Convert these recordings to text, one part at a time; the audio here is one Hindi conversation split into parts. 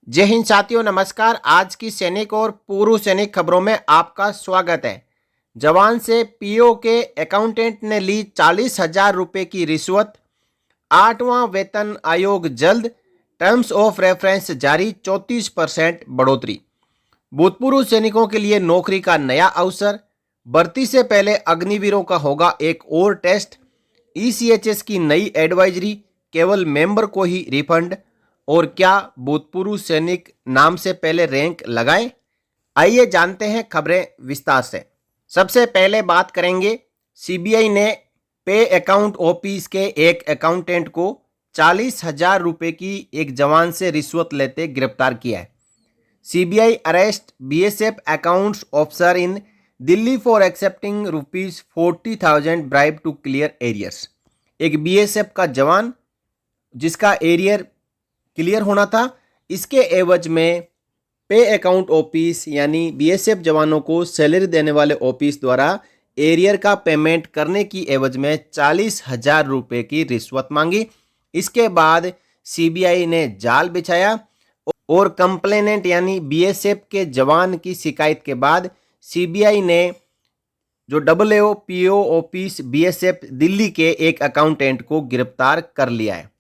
जय हिंद साथियों, नमस्कार। आज की सैनिक और पूर्व सैनिक खबरों में आपका स्वागत है। जवान से पीओ के अकाउंटेंट ने ली 40,000 रुपए की रिश्वत। 8वां वेतन आयोग जल्द, टर्म्स ऑफ रेफरेंस जारी, 34% बढ़ोतरी। भूतपूर्व सैनिकों के लिए नौकरी का नया अवसर। भर्ती से पहले अग्निवीरों का होगा एक और टेस्ट। ईसीएचएस की नई एडवाइजरी, केवल मेंबर को ही रिफंड। और क्या भूतपूर्व सैनिक नाम से पहले रैंक लगाएं? आइए जानते हैं खबरें विस्तार से। सबसे पहले बात करेंगे, सीबीआई ने पे अकाउंट ऑफिस के एक अकाउंटेंट को 40,000 रुपए की एक जवान से रिश्वत लेते गिरफ्तार किया है। CBI arrest BSF accounts officer in Delhi for accepting ₹40,000 bribe to clear arrears. एक बीएसएफ का जवान जिसका एरियर क्लियर होना था, इसके एवज में पे अकाउंट ऑफिस यानी बीएसएफ जवानों को सैलरी देने वाले ऑफिस द्वारा एरियर का पेमेंट करने की एवज में 40,000 रुपए की रिश्वत मांगी। इसके बाद सीबीआई ने जाल बिछाया और कंप्लेनेंट यानी बीएसएफ के जवान की शिकायत के बाद सीबीआई ने जो AAO PO office BSF Delhi के एक अकाउंटेंट को गिरफ्तार कर लिया है।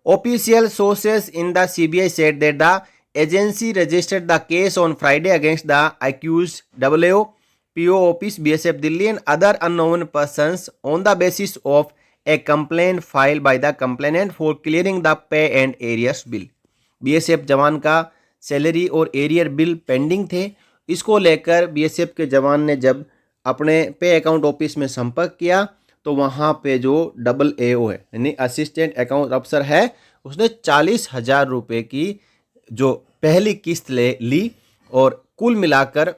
Official sources in the CBI said that the agency registered the case on Friday against the accused AAO, PO Office, BSF Delhi and other unknown persons on the basis of a complaint filed by the complainant for clearing the pay and arrears bill. BSF जवान का सैलरी और एरियर बिल पेंडिंग थे। इसको लेकर बीएसएफ के जवान ने जब अपने पे अकाउंट ऑफिस में संपर्क किया तो वहाँ पे जो AAO है यानी असिस्टेंट अकाउंट अफसर है, उसने 40,000 रुपए की जो पहली किस्त ले ली और कुल मिलाकर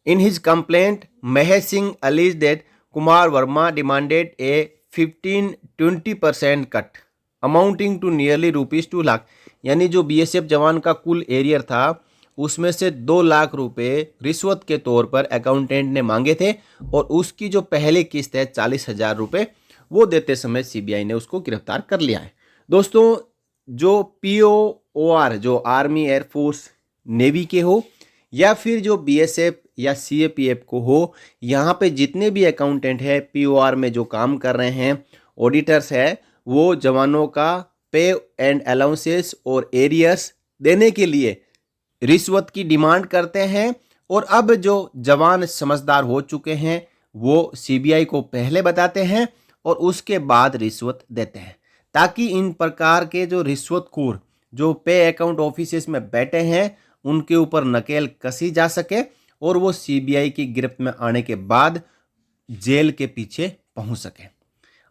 in his complaint Mahesh Singh alleges that Kumar Verma demanded a 15-20% cut amounting to nearly ₹2 lakh. यानी जो बीएसएफ जवान का कुल एरियर था उसमें से 2 लाख रुपए रिश्वत के तौर पर अकाउंटेंट ने मांगे थे और उसकी जो पहली किस्त है 40,000 रुपए, वो देते समय सीबीआई ने उसको गिरफ्तार कर लिया है। दोस्तों, जो पीओओआर जो आर्मी एयरफोर्स नेवी के हो या फिर जो बीएसएफ या सीएपीएफ को हो, यहाँ पे जितने भी अकाउंटेंट है पीओआर में जो काम कर रहे हैं, ऑडिटर्स है, वो जवानों का पे एंड अलाउंसेस और एरियर्स देने के लिए रिश्वत की डिमांड करते हैं। और अब जो जवान समझदार हो चुके हैं वो सीबीआई को पहले बताते हैं और उसके बाद रिश्वत देते हैं, ताकि इन प्रकार के जो रिश्वतखोर जो पे अकाउंट ऑफिसेस में बैठे हैं उनके ऊपर नकेल कसी जा सके और वो सीबीआई की गिरफ्त में आने के बाद जेल के पीछे पहुंच सके।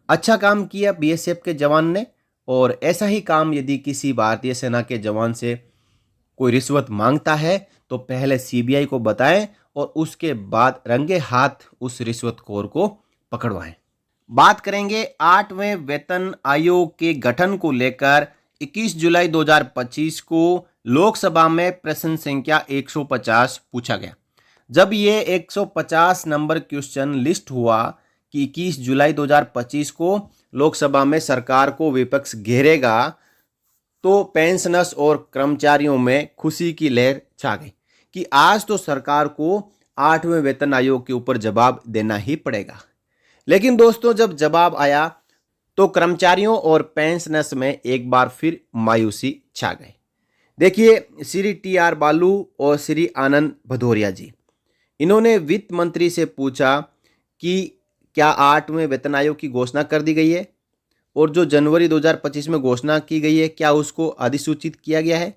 अच्छा काम किया बीएसएफ के जवान ने, और ऐसा ही काम यदि किसी भारतीय सेना के जवान से कोई रिश्वत मांगता है तो पहले सीबीआई को बताएं और उसके बाद रंगे हाथ उस रिश्वतखोर को पकड़वाएं। बात करेंगे 8वें वेतन आयोग के गठन को लेकर। 21 जुलाई 2025 को लोकसभा में प्रश्न संख्या 150 पूछा गया। जब ये 150 नंबर क्वेश्चन लिस्ट हुआ कि 21 जुलाई 2025 को लोकसभा में सरकार को विपक्ष घेरेगा, तो पेंशनर्स और कर्मचारियों में खुशी की लहर छा गई कि आज तो सरकार को 8वें वेतन आयोग के ऊपर जवाब देना ही पड़ेगा। लेकिन दोस्तों, जब जवाब आया तो कर्मचारियों और पेंशनर्स में एक बार फिर मायूसी छा गई। देखिए, श्री TR बालू और श्री आनंद भदौरिया जी, इन्होंने वित्त मंत्री से पूछा कि क्या 8वें वेतन आयोग की घोषणा कर दी गई है और जो जनवरी 2025 में घोषणा की गई है क्या उसको अधिसूचित किया गया है?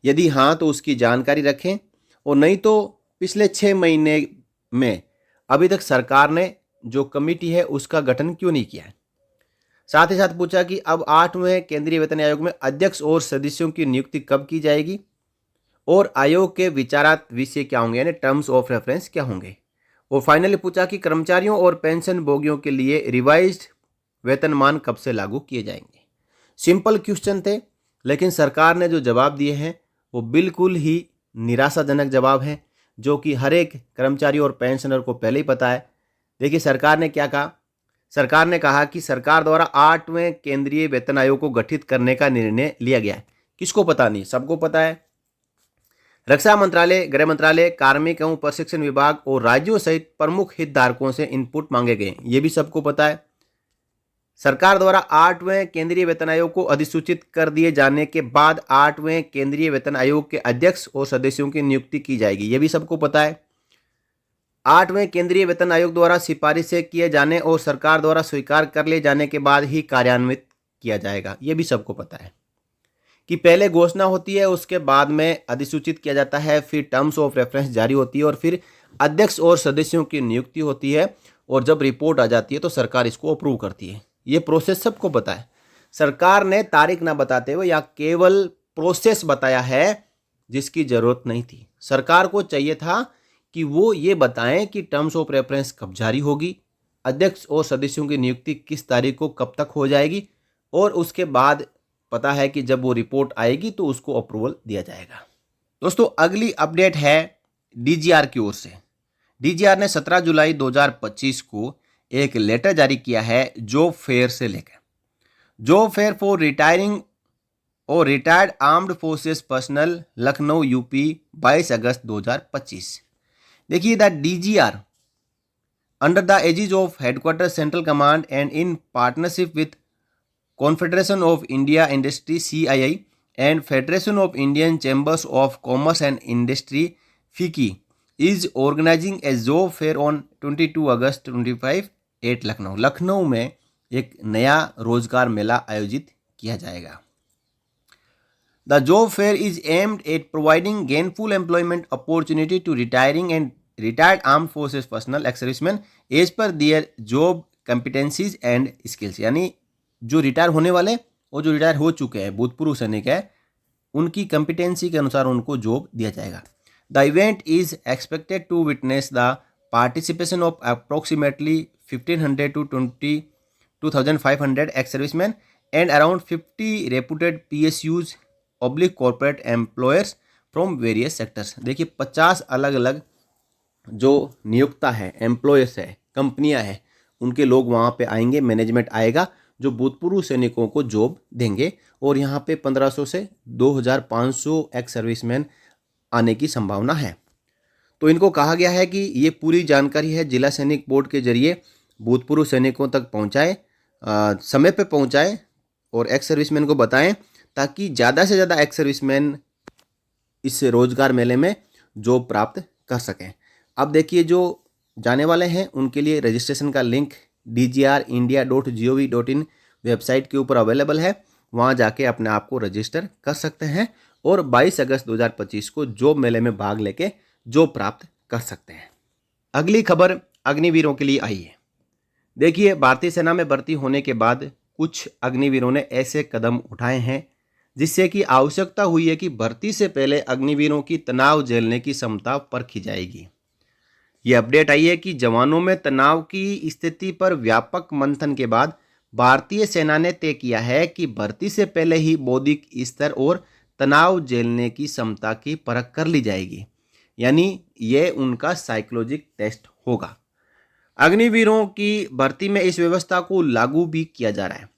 यदि हाँ तो उसकी जानकारी रखें, और नहीं तो पिछले 6 महीने में अभी तक सरकार ने जो कमेटी है उसका गठन क्यों नहीं किया है। साथ ही साथ पूछा कि अब 8वें केंद्रीय वेतन आयोग में अध्यक्ष और सदस्यों की नियुक्ति कब की जाएगी और आयोग के विचारात विषय क्या होंगे यानी टर्म्स ऑफ रेफरेंस क्या होंगे। और फाइनली पूछा कि कर्मचारियों और पेंशन भोगियों के लिए रिवाइज्ड वेतनमान कब से लागू किए जाएंगे। सिंपल क्वेश्चन थे, लेकिन सरकार ने जो जवाब दिए हैं वो बिल्कुल ही निराशाजनक जवाब है, जो कि हर एक कर्मचारी और पेंशनर को पहले ही पता है। देखिए, सरकार ने क्या कहा। सरकार ने कहा कि सरकार द्वारा 8वें केंद्रीय वेतन आयोग को गठित करने का निर्णय लिया गया है। किसको पता नहीं, सबको पता है। रक्षा मंत्रालय, गृह मंत्रालय, कार्मिक एवं प्रशिक्षण विभाग और राज्यों सहित प्रमुख हितधारकों से इनपुट मांगे गए, ये भी सबको पता है। सरकार द्वारा 8वें केंद्रीय वेतन आयोग को अधिसूचित कर दिए जाने के बाद 8वें केंद्रीय वेतन आयोग के अध्यक्ष और सदस्यों की नियुक्ति की जाएगी, ये भी सबको पता है। 8वें केंद्रीय वेतन आयोग द्वारा सिफारिश से किए जाने और सरकार द्वारा स्वीकार कर लिए जाने के बाद ही कार्यान्वित किया जाएगा, ये भी सबको पता है कि पहले घोषणा होती है, उसके बाद में अधिसूचित किया जाता है, फिर टर्म्स ऑफ रेफरेंस जारी होती है और फिर अध्यक्ष और सदस्यों की नियुक्ति होती है और जब रिपोर्ट आ जाती है तो सरकार इसको अप्रूव करती है। ये प्रोसेस सबको पता है। सरकार ने तारीख ना बताते हुए या केवल प्रोसेस बताया है जिसकी जरूरत नहीं थी। सरकार को चाहिए था कि वो ये बताएं कि टर्म्स ऑफ रेफरेंस कब जारी होगी, अध्यक्ष और सदस्यों की नियुक्ति किस तारीख को कब तक हो जाएगी, और उसके बाद पता है कि जब वो रिपोर्ट आएगी तो उसको अप्रूवल दिया जाएगा। दोस्तों, अगली अपडेट है डीजीआर की ओर से। डीजीआर ने 17 जुलाई 2025 को एक लेटर जारी किया है जॉब फेयर से लेकर। जॉब फेयर फॉर रिटायरिंग और retired armed forces personnel, Lucknow UP, 22 August 2025। देखिए, the DGR under the aegis of headquarter central command and in partnership with confederation of India industry CII and federation of Indian chambers of commerce and industry FICCI is organising a job fair on 22 August 25 at Lucknow. Lucknow में एक नया रोजगार मेला आयोजित किया जाएगा। The job fair is aimed at providing gainful employment opportunity to retiring and retired armed forces personnel ex servicemen as per their job competencies and skills. यानी जो रिटायर होने वाले और जो रिटायर हो चुके हैं भूतपूर्व सैनिक है, उनकी कॉम्पिटेंसी के अनुसार उनको जॉब दिया जाएगा। The event is expected to witness the participation of approximately 1500 to 22,500 ex servicemen and around 50 reputed PSUs oblique corporate employers from various sectors. देखिए, 50 अलग अलग जो नियोक्ता है, एम्प्लॉयर्स है, कंपनियां हैं, उनके लोग वहाँ पे आएंगे, मैनेजमेंट आएगा जो भूतपूर्व सैनिकों को जॉब देंगे, और यहाँ पे 1500 से 2500 एक्स सर्विसमैन आने की संभावना है। तो इनको कहा गया है कि ये पूरी जानकारी है जिला सैनिक बोर्ड के जरिए भूतपूर्व सैनिकों तक पहुँचाएँ, समय पे पहुँचाएँ और एक्स सर्विसमैन को बताएं, ताकि ज़्यादा से ज़्यादा एक्स सर्विसमैन इस रोजगार मेले में जॉब प्राप्त कर सकें। अब देखिए, जो जाने वाले हैं उनके लिए रजिस्ट्रेशन का लिंक dgrindia.gov.in वेबसाइट के ऊपर अवेलेबल है, वहाँ जाके अपने आप को रजिस्टर कर सकते हैं और 22 अगस्त 2025 को जॉब मेले में भाग लेके जॉब प्राप्त कर सकते हैं। अगली खबर अग्निवीरों के लिए आई है। देखिए, भारतीय सेना में भर्ती होने के बाद कुछ अग्निवीरों ने ऐसे कदम उठाए हैं जिससे कि आवश्यकता हुई है कि भर्ती से पहले अग्निवीरों की तनाव झेलने की क्षमता परखी जाएगी। ये अपडेट आई है कि जवानों में तनाव की स्थिति पर व्यापक मंथन के बाद भारतीय सेना ने तय किया है कि भर्ती से पहले ही बौद्धिक स्तर और तनाव झेलने की क्षमता की परख कर ली जाएगी, यानी ये उनका साइकोलॉजिक टेस्ट होगा। अग्निवीरों की भर्ती में इस व्यवस्था को लागू भी किया जा रहा है।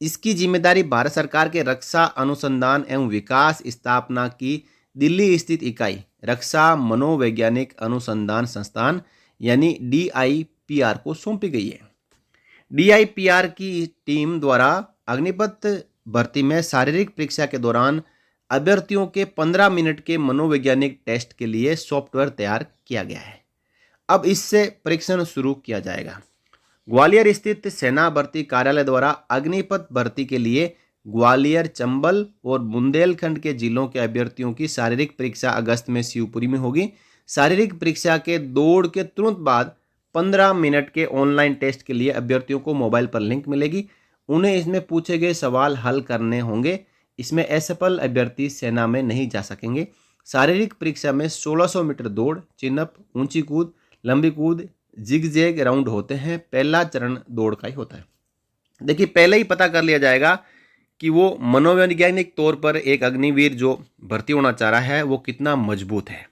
इसकी जिम्मेदारी भारत सरकार के रक्षा अनुसंधान एवं विकास स्थापना की दिल्ली स्थित इकाई रक्षा मनोवैज्ञानिक अनुसंधान संस्थान यानी DIPR को सौंपी गई है। DIPR की टीम द्वारा अग्निपथ भर्ती में शारीरिक परीक्षा के दौरान अभ्यर्थियों के 15 मिनट के मनोवैज्ञानिक टेस्ट के लिए सॉफ्टवेयर तैयार किया गया है। अब इससे परीक्षण शुरू किया जाएगा। ग्वालियर स्थित सेना भर्ती कार्यालय द्वारा अग्निपथ भर्ती के लिए ग्वालियर, चंबल और बुंदेलखंड के जिलों के अभ्यर्थियों की शारीरिक परीक्षा अगस्त में शिवपुरी में होगी। शारीरिक परीक्षा के दौड़ के तुरंत बाद 15 मिनट के ऑनलाइन टेस्ट के लिए अभ्यर्थियों को मोबाइल पर लिंक मिलेगी। उन्हें इसमें पूछे गए सवाल हल करने होंगे। इसमें असफल अभ्यर्थी सेना में नहीं जा सकेंगे। शारीरिक परीक्षा में 1600 मीटर दौड़, चिनअप, ऊंची कूद, लंबी कूद, जिग-जैग राउंड होते हैं। पहला चरण दौड़ का ही होता है। देखिए, पहले ही पता कर लिया जाएगा कि वो मनोवैज्ञानिक तौर पर एक अग्निवीर जो भर्ती होना चाह रहा है वो कितना मजबूत है,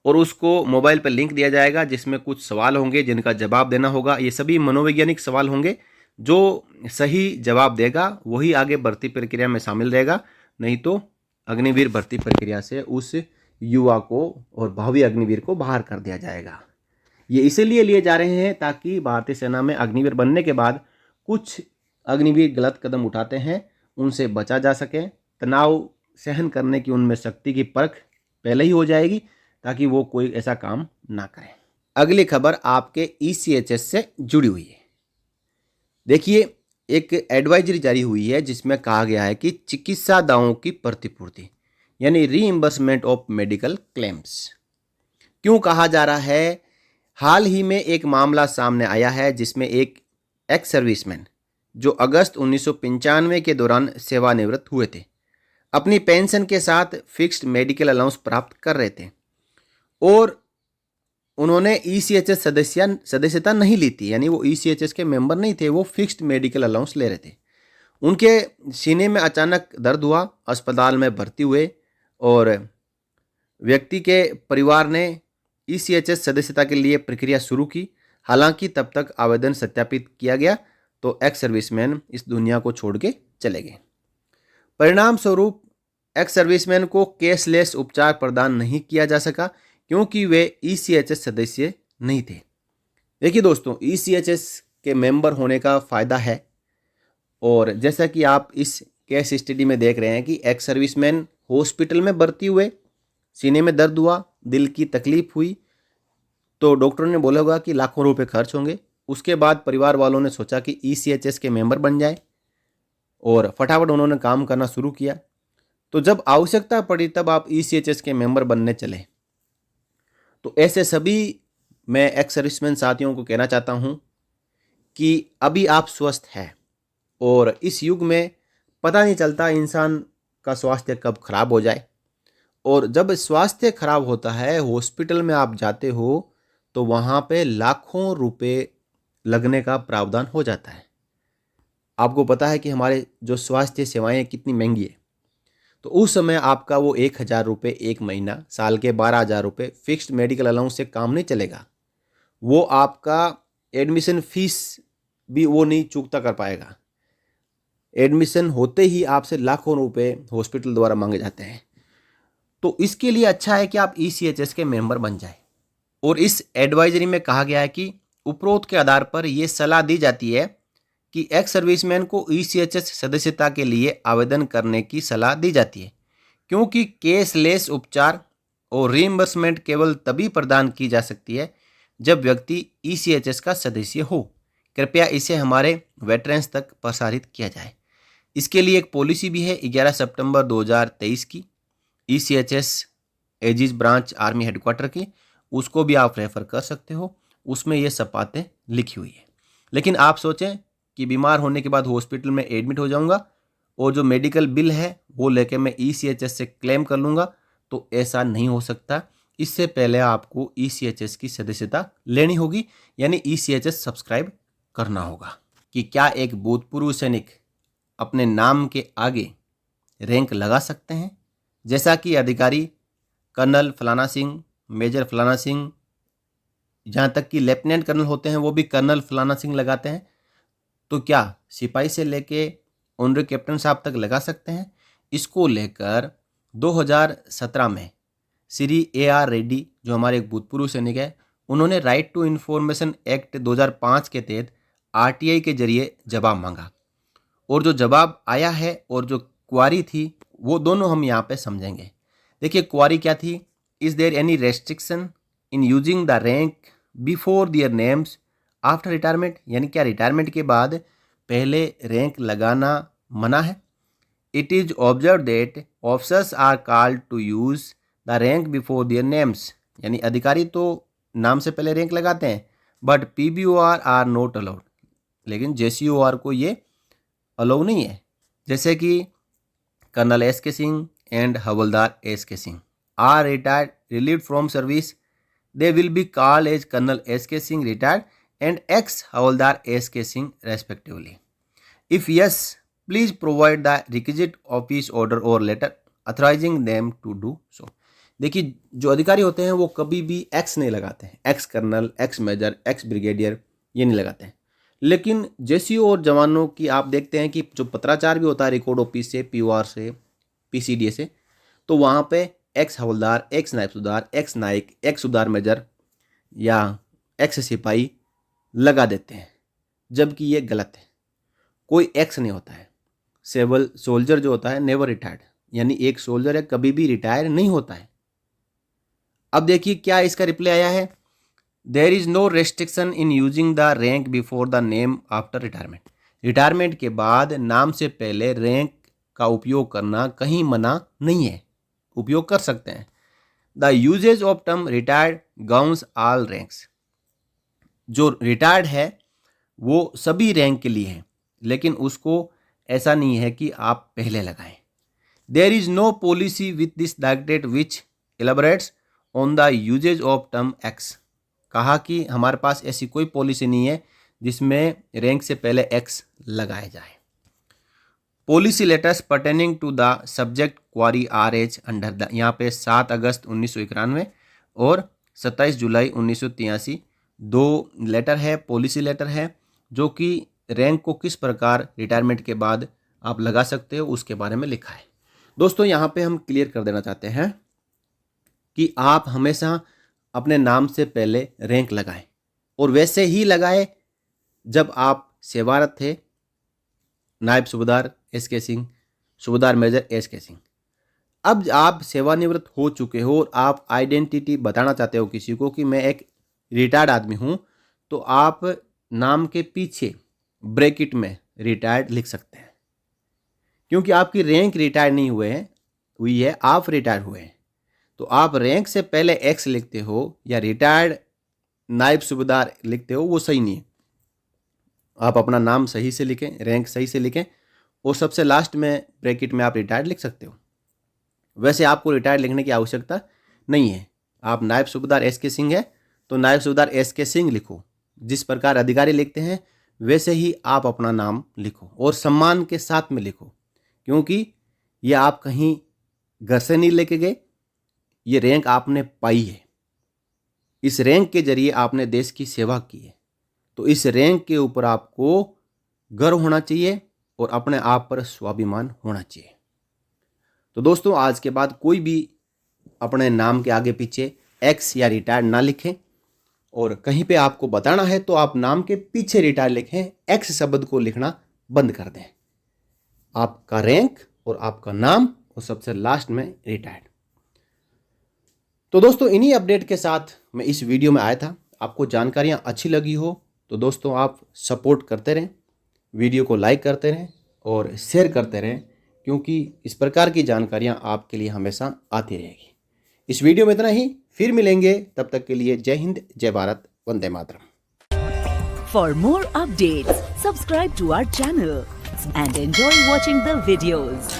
और उसको मोबाइल पर लिंक दिया जाएगा जिसमें कुछ सवाल होंगे जिनका जवाब देना होगा। ये सभी मनोवैज्ञानिक सवाल होंगे। जो सही जवाब देगा वही आगे भर्ती प्रक्रिया में शामिल रहेगा, नहीं तो अग्निवीर भर्ती प्रक्रिया से उस युवा को और भावी अग्निवीर को बाहर कर दिया जाएगा। ये इसीलिए लिए जा रहे हैं ताकि भारतीय सेना में अग्निवीर बनने के बाद कुछ अग्निवीर गलत कदम उठाते हैं उनसे बचा जा सके, तनाव सहन करने की उनमें शक्ति की परख पहले ही हो जाएगी ताकि वो कोई ऐसा काम ना करें। अगली खबर आपके ECHS से जुड़ी हुई है। देखिए, एक एडवाइजरी जारी हुई है जिसमें कहा गया है कि चिकित्सा दावों की प्रतिपूर्ति यानी रीइंबर्समेंट ऑफ मेडिकल क्लेम्स। क्यों कहा जा रहा है? हाल ही में एक मामला सामने आया है जिसमें एक एक्स सर्विसमैन जो अगस्त 1995 के दौरान सेवानिवृत्त हुए थे, अपनी पेंशन के साथ फिक्स्ड मेडिकल अलाउंस प्राप्त कर रहे थे और उन्होंने ECHS सदस्यता नहीं ली थी, यानी वो ECHS के मेंबर नहीं थे, वो फिक्स्ड मेडिकल अलाउंस ले रहे थे। उनके सीने में अचानक दर्द हुआ, अस्पताल में भर्ती हुए और व्यक्ति के परिवार ने ECHS सदस्यता के लिए प्रक्रिया शुरू की। हालांकि तब तक आवेदन सत्यापित किया गया तो एक्स सर्विसमैन इस दुनिया को छोड़ के चले गए। परिणाम स्वरूप एक्स सर्विसमैन को केसलेस उपचार प्रदान नहीं किया जा सका क्योंकि वे ECHS सदस्य नहीं थे। देखिए दोस्तों, ECHS के मेंबर होने का फ़ायदा है और जैसा कि आप इस केस स्टडी में देख रहे हैं कि एक्स सर्विसमैन हॉस्पिटल में भर्ती हुए, सीने में दर्द हुआ, दिल की तकलीफ हुई, तो डॉक्टर ने बोला होगा कि लाखों रुपए खर्च होंगे। उसके बाद परिवार वालों ने सोचा कि ECHS के मेंबर बन जाए और फटाफट उन्होंने काम करना शुरू किया। तो जब आवश्यकता पड़ी तब आप ECHS के मेंबर बनने चले। तो ऐसे सभी मैं एक्स सर्विसमैन साथियों को कहना चाहता हूं कि अभी आप स्वस्थ हैं और इस युग में पता नहीं चलता इंसान का स्वास्थ्य कब खराब हो जाए, और जब स्वास्थ्य खराब होता है, हॉस्पिटल में आप जाते हो तो वहाँ पे लाखों रुपए लगने का प्रावधान हो जाता है। आपको पता है कि हमारे जो स्वास्थ्य सेवाएं कितनी महंगी है, तो उस समय आपका वो 1,000 रुपये एक महीना, साल के 12,000 रुपये फिक्स्ड मेडिकल अलाउंस से काम नहीं चलेगा। वो आपका एडमिशन फीस भी वो नहीं चुकता कर पाएगा। एडमिशन होते ही आपसे लाखों रुपए हॉस्पिटल द्वारा मांगे जाते हैं। तो इसके लिए अच्छा है कि आप ECHS के मेंबर बन जाए। और इस एडवाइजरी में कहा गया है कि उपरोक्त के आधार पर यह सलाह दी जाती है कि एक्स सर्विसमैन को ECHS सदस्यता के लिए आवेदन करने की सलाह दी जाती है क्योंकि केसलेस उपचार और रीइंबर्समेंट केवल तभी प्रदान की जा सकती है जब व्यक्ति ECHS का सदस्य हो। कृपया इसे हमारे वेटरन्स तक प्रसारित किया जाए। इसके लिए एक पॉलिसी भी है 11 सितंबर 2023 की, ECHS aegis branch army headquarter की, उसको भी आप रेफर कर सकते हो। उसमें ये सब बातें लिखी हुई है। लेकिन आप सोचें कि बीमार होने के बाद हॉस्पिटल में एडमिट हो जाऊंगा और जो मेडिकल बिल है वो लेके मैं ECHS से क्लेम कर लूँगा, तो ऐसा नहीं हो सकता। इससे पहले आपको ECHS की सदस्यता लेनी होगी, यानी ECHS सब्सक्राइब करना होगा। कि क्या एक भूतपूर्व सैनिक अपने नाम के आगे रैंक लगा सकते हैं? जैसा कि अधिकारी कर्नल फलाना सिंह, मेजर फलाना सिंह, जहाँ तक कि लेफ्टिनेंट कर्नल होते हैं वो भी कर्नल फलाना सिंह लगाते हैं, तो क्या सिपाही से लेके ऑनरी कैप्टन साहब तक लगा सकते हैं? इसको लेकर 2017 में श्री AR रेड्डी, जो हमारे एक भूतपूर्व सैनिक है, उन्होंने राइट टू इन्फॉर्मेशन एक्ट 2005 के तहत RTI के जरिए जवाब मांगा, और जो जवाब आया है और जो क्वारी थी वो दोनों हम यहाँ पे समझेंगे। देखिए क्वारी क्या थी। Is there any restriction in using the rank before their names after retirement, यानी क्या रिटायरमेंट के बाद पहले रैंक लगाना मना है? It is observe that officers are called to use the rank before their names, यानी अधिकारी तो नाम से पहले रैंक लगाते हैं, but PBOR are not allowed, लेकिन JCOR को ये अलाउ नहीं है। जैसे कि colonel SK Singh and havildar SK Singh are retired relieved from service, they will be called as Colonel SK Singh retired and ex Havaldar SK Singh respectively. If yes, please provide the requisite office order or letter authorizing them to do so. देखिए जो अधिकारी होते हैं वो कभी भी एक्स नहीं लगाते हैं, ex colonel, ex major, ex brigadier ये नहीं लगाते हैं, लेकिन जेसीओ और जवानों की आप देखते हैं कि जो पत्राचार भी होता है रिकॉर्ड ऑफिस से, पीओआर से, पीसीडीए से, तो वहाँ पे एक्स हवलदार, एक्स नायब सूबेदार, एक्स नायक, एक्स सूबेदार मेजर या एक्स सिपाही लगा देते हैं, जबकि ये गलत है। कोई एक्स नहीं होता है। सिविल सोल्जर जो होता है नेवर रिटायर्ड, यानी एक सोल्जर है कभी भी रिटायर नहीं होता है। अब देखिए क्या इसका रिप्लाई आया है, there is no restriction in using the rank before the name after retirement. Retirement के बाद नाम से पहले रैंक का उपयोग करना कहीं मना नहीं है, उपयोग कर सकते हैं। The usages of term retired gowns all ranks, जो रिटायर्ड है वो सभी रैंक के लिए है, लेकिन उसको ऐसा नहीं है कि आप पहले लगाएं। There is no policy with this directed which elaborates on the usages of term x. कहा कि हमारे पास ऐसी कोई पॉलिसी नहीं है जिसमें रैंक से पहले एक्स लगाया जाए। Policy letters pertaining to the subject query are h under the, यहाँ पे 7 अगस्त 1991 और 27 जुलाई 1983 दो लेटर है, पॉलिसी लेटर है, जो कि रैंक को किस प्रकार रिटायरमेंट के बाद आप लगा सकते हो उसके बारे में लिखा है। दोस्तों यहाँ पे हम क्लियर कर देना चाहते हैं कि आप हमेशा अपने नाम से पहले रैंक लगाएं, और वैसे ही लगाएं जब आप सेवारत थे। नायब सूबेदार एस के सिंह, सूबेदार मेजर एस के सिंह। अब आप सेवानिवृत्त हो चुके हो और आप आइडेंटिटी बताना चाहते हो किसी को कि मैं एक रिटायर्ड आदमी हूँ, तो आप नाम के पीछे ब्रैकेट में रिटायर्ड लिख सकते हैं, क्योंकि आपकी रैंक रिटायर्ड नहीं हुई है, आप रिटायर हुए हैं। तो आप रैंक से पहले एक्स लिखते हो या रिटायर्ड नायब सूबेदार लिखते हो, वो सही नहीं है। आप अपना नाम सही से लिखें, रैंक सही से लिखें, और सबसे लास्ट में ब्रैकेट में आप रिटायर्ड लिख सकते हो। वैसे आपको रिटायर्ड लिखने की आवश्यकता नहीं है। आप नायब सूबेदार एस के सिंह है तो नायब सूबेदार एस के सिंह लिखो, जिस प्रकार अधिकारी लिखते हैं वैसे ही आप अपना नाम लिखो और सम्मान के साथ में लिखो, क्योंकि ये आप कहीं घर से नहीं लेके गए, ये रैंक आपने पाई है। इस रैंक के जरिए आपने देश की सेवा की है, तो इस रैंक के ऊपर आपको गर्व होना चाहिए और अपने आप पर स्वाभिमान होना चाहिए। तो दोस्तों आज के बाद कोई भी अपने नाम के आगे पीछे एक्स या रिटायर्ड ना लिखें, और कहीं पे आपको बताना है तो आप नाम के पीछे रिटायर लिखें, एक्स शब्द को लिखना बंद कर दें। आपका रैंक और आपका नाम और सबसे लास्ट में रिटायर्ड। तो दोस्तों इन्हीं अपडेट के साथ मैं इस वीडियो में आया था। आपको जानकारियां अच्छी लगी हो तो दोस्तों आप सपोर्ट करते रहें, वीडियो को लाइक करते रहें और शेयर करते रहें, क्योंकि इस प्रकार की जानकारियां आपके लिए हमेशा आती रहेगी। इस वीडियो में इतना ही, फिर मिलेंगे, तब तक के लिए जय हिंद, जय भारत, वंदे मातरम। For more updates subscribe to our channel and enjoy watching the videos.